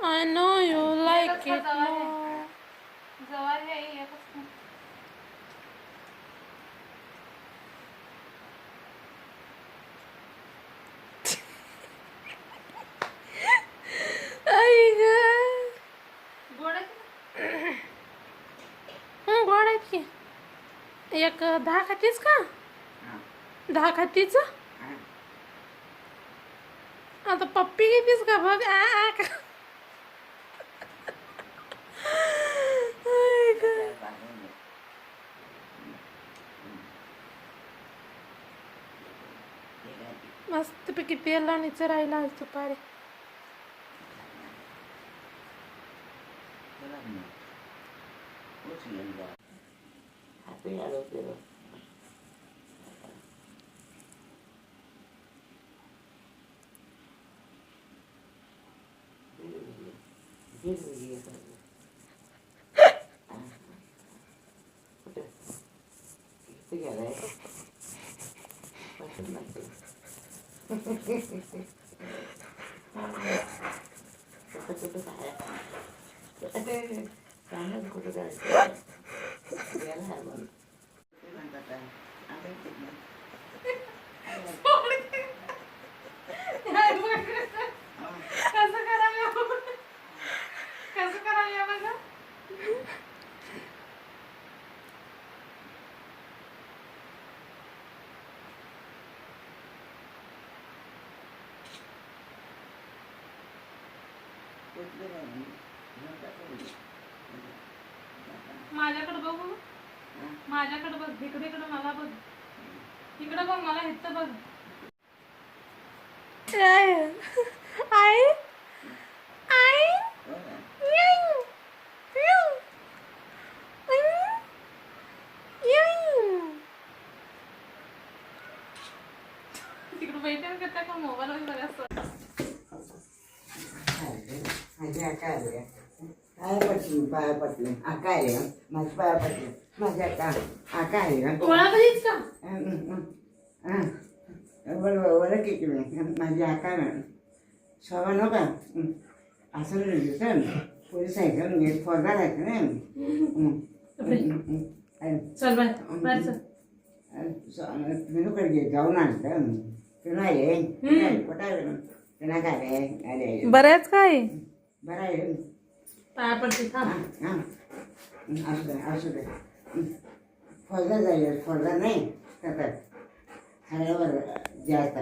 I know you like it more. जवळ हे एकच नाही. आई ग गोड आहे की गोड आहेत की. एक 10 खातीस का? 10 खातीच? आता पप्पी घेतीस का बघ. आई ग. मस्तपैकी तेल आणि चरायला आज दुपारी. कसं करायला कसं करायला बघा. माझ्याकडे बघू. माझ्याकडे बघ. इकडे इकडे मला बघ. इकडे बघ मला इथं बघ. आई आई आई येऊ. येऊ. येऊ. तिकडे बैठक करता का मोबाईल बघा. पाया पटली काय रे माझ्या पाया पटली माझ्या का काय रे गोळा कधीच का बरोबर किती माझ्या काय सवा नका असं नाही पोलीस सायकल घेत फोडणार आहे का चल बाय बाय चल. मी कडे जाऊन आणलं ते नाही पटाय त्यांना काय अरे बऱ्याच काय बरं आहे पाया पडते थांब. असू दे फोडला जाईल फोडला नाही खाण्यावर जास्त